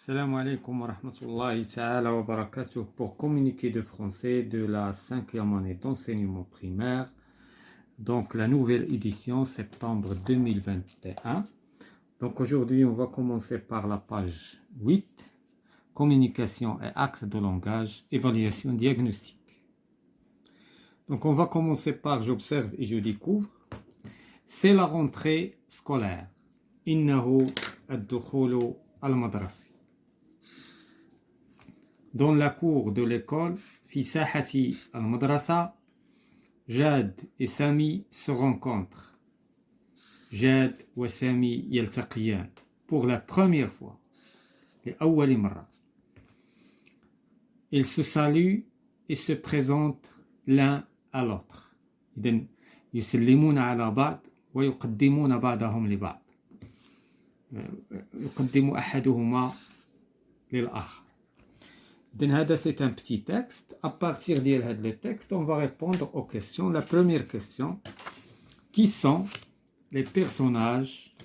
Salam alaikum wa rahmatullahi ta'ala wa barakatuh pour communiquer de français de la 5e année d'enseignement primaire, donc la nouvelle édition septembre 2021. Donc aujourd'hui on va commencer par la page 8, communication et actes de langage, évaluation diagnostique. Donc on va commencer par j'observe et je découvre. C'est la rentrée scolaire. Innahu ad-dukhulu al-madrasi. Dans la cour de l'école, fi sahati al-madrasa, Jad et Sami se rencontrent. Jad et Sami yaltaqiyan pour la première fois. لأول مرة. Ils se saluent et se présentent l'un à l'autre. إذن يسلمون على بعض ويقدمون بعضهم لبعض. يقدم أحدهما للآخر. Donc, c'est un petit texte. À partir de ce texte, on va répondre aux questions. La première question, qui sont les personnages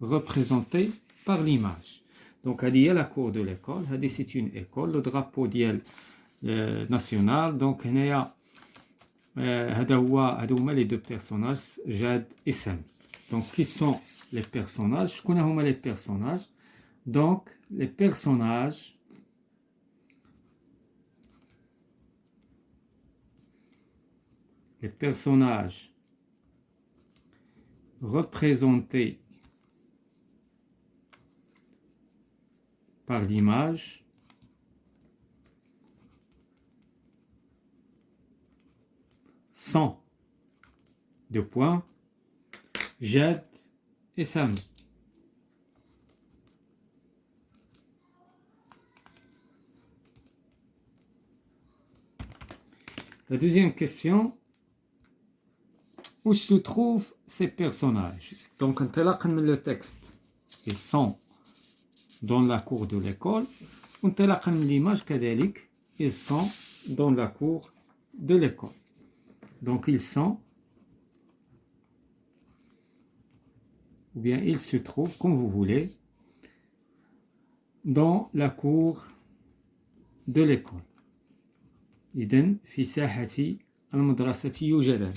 représentés par l'image? Donc, il y a la cour de l'école. C'est une école. Le drapeau national. Donc, il y a les deux personnages, Jad et Sam. Donc, qui sont les personnages? Je connais les personnages. Donc, les personnages représentés par l'image sont deux points, Jad et Sam. La deuxième question, où se trouvent ces personnages? Donc, le texte, ils sont dans la cour de l'école. L'image, ils sont dans la cour de l'école. Donc, ils sont, ou bien ils se trouvent, comme vous voulez, dans la cour de l'école. إذن في ساحة المدرسة يوجدان.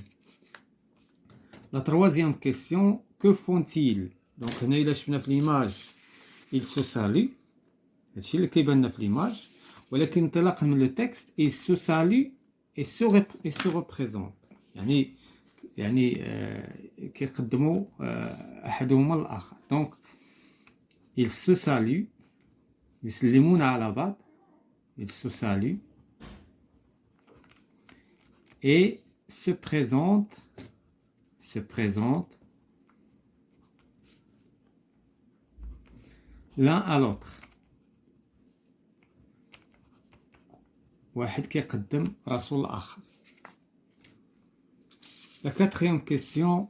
La troisième question, que font-ils? Donc, هنا إلا شفنا في l'image, ils se saluent. هادشي اللي كيبان في l'image. ولكن انطلاقا من le texte, ils se saluent et se représentent. يعني كيقدموا أحدهما الآخر. Donc, ils se saluent. يسلمون على بعض. Ils se saluent. Et se présente l'un à l'autre. واحد كيقدم راسو الآخر. La quatrième question,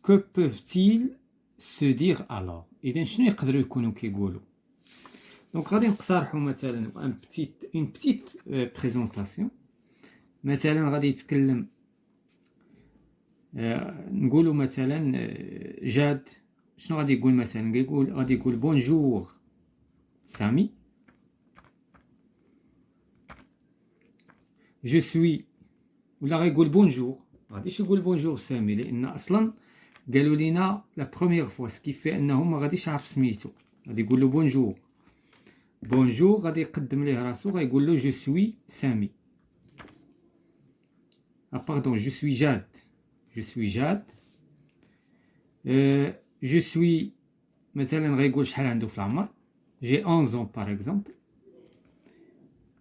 que peuvent-ils se dire alors? إذن شنو يقدروا يكونوا كيقولوا؟ Donc غادي نقترحوا مثلا une petite présentation. مثلا غادي يتكلم نقولوا مثلا جاد شنو غادي يقول مثلا غادي يقول بونجور سامي جو سوي ولا غايقول بونجور غاديش يقول بونجور سامي لان اصلا قالوا لينا لا بروميير فوا سكيفي انه ما غاديش يعرف سميتو غادي يقول له بونجور غادي يقدم ليه راسو غايقول له جو سوي سامي. Ah pardon, je suis Jad. Je suis مثلا غايقول شحال عنده في العمر. J'ai 11 ans par exemple.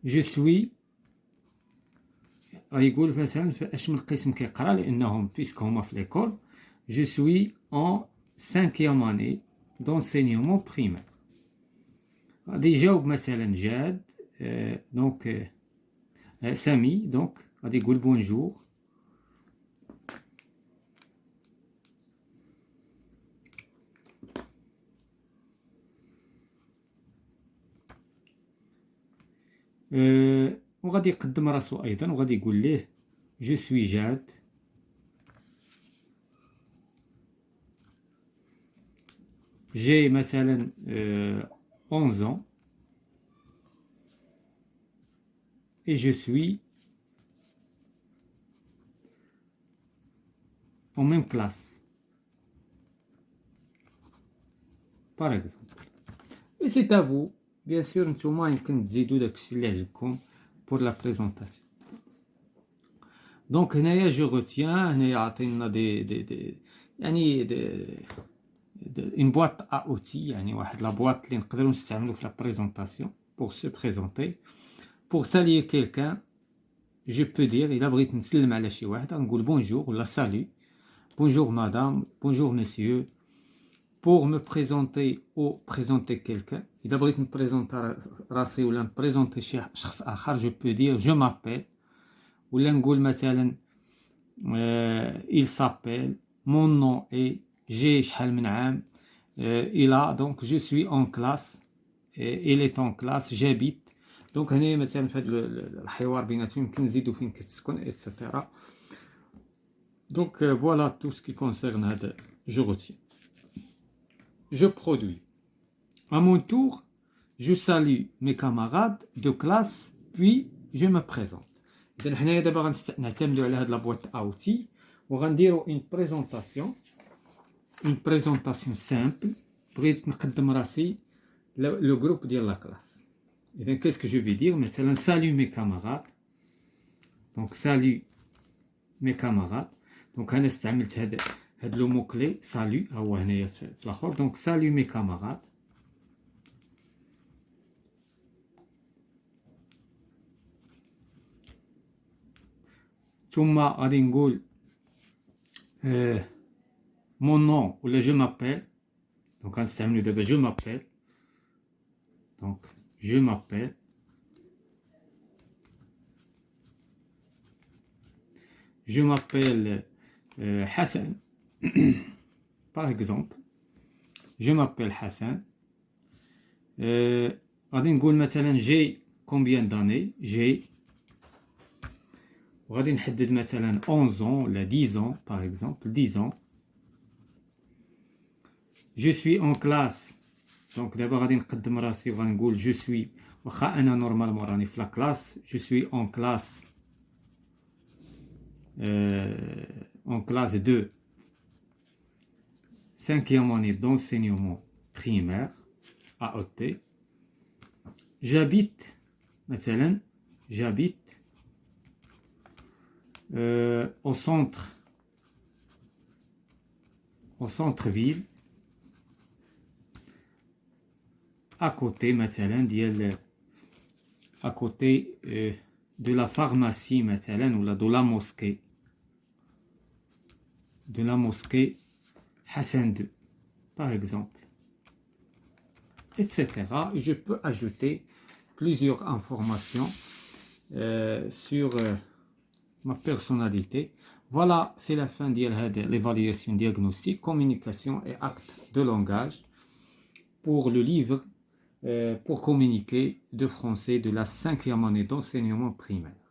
Je suis غايقول مثلا اش من القسم كيقرا لانهم بيسك هما في ليكول. Je suis en 5e année d'enseignement primaire. غادي يجاوب مثلا جاد دونك سامي دونك غادي يقول بونجور. وغادي يقدم راسو ايضا وغادي يقول ليه جو سوي جاد. جي مثلا 11 ans et je suis en même classe, par exemple. Et c'est à vous, bien sûr, نتوما يمكن تزيدوا داكشي اللي عجبكم pour la présentation. Donc هنايا je retiens هنايا عطينا يعني une boîte à outils يعني واحد la boîte اللي نقدروا نستعملوا في la présentation pour se présenter. Pour saluer quelqu'un, je peux dire إلا بغيت نسلم على شي واحد نقول bonjour ولا salut, bonjour madame, bonjour monsieur. Pour me présenter ou présenter quelqu'un, إذا بغيت نبريزونطي راسي ولا نبريزونطي شي شخص آخر, je peux dire je m'appelle, ولا نقول مثلا il s'appelle, mon nom est, j'ai شحال من عام, il a, donc je suis en classe, il est en classe, j'habite. Donc هنا مثلا في هذا الحوار بيناتهم يمكن نزيدوا فين كتسكن etc. Donc voilà tout ce qui concerne هذا je retiens. Je produis. À mon tour, je salue mes camarades de classe, puis je me présente. إذا حنايا دابا غنعتمدوا على هاد لا بوîte à outils وغنديروا une présentation simple. بغيت نقدم راسي le groupe ديال la classe. إذا qu'est-ce que je vais dire مثلا salut mes camarades. Donc salut mes camarades. Donc أنا استعملت هاد لو مو كلي salut هو هنايا في الاخر. Donc salut mes camarades. ثم غادي نقول mon nom ولا je m'appelle. Donc غنستعملو دابا je m'appelle. Donc je m'appelle. Je m'appelle Hassan. Par exemple, je m'appelle Hassan. غادي نقول مثلا j'ai combien d'années, j'ai. وغادي نحدد مثلا 11 ans ولا 10 ans par exemple, 10 ans. Je suis en classe. Donc d'abord غادي نقدم راسي وغنقول je suis, واخا انا نورمالمون راني في لا كلاس, je suis en classe en classe de 5e année d'enseignement primaire AEP. J'habite مثلا, j'habite au centre-ville, à côté مثلا ديال à côté de la pharmacie مثلا ولا de la mosquée Hassan II par exemple, etc. Je peux ajouter plusieurs informations sur ma personnalité. Voilà, c'est la fin de l'évaluation diagnostique, communication et acte de langage pour le livre pour communiquer de français de la 5e année d'enseignement primaire.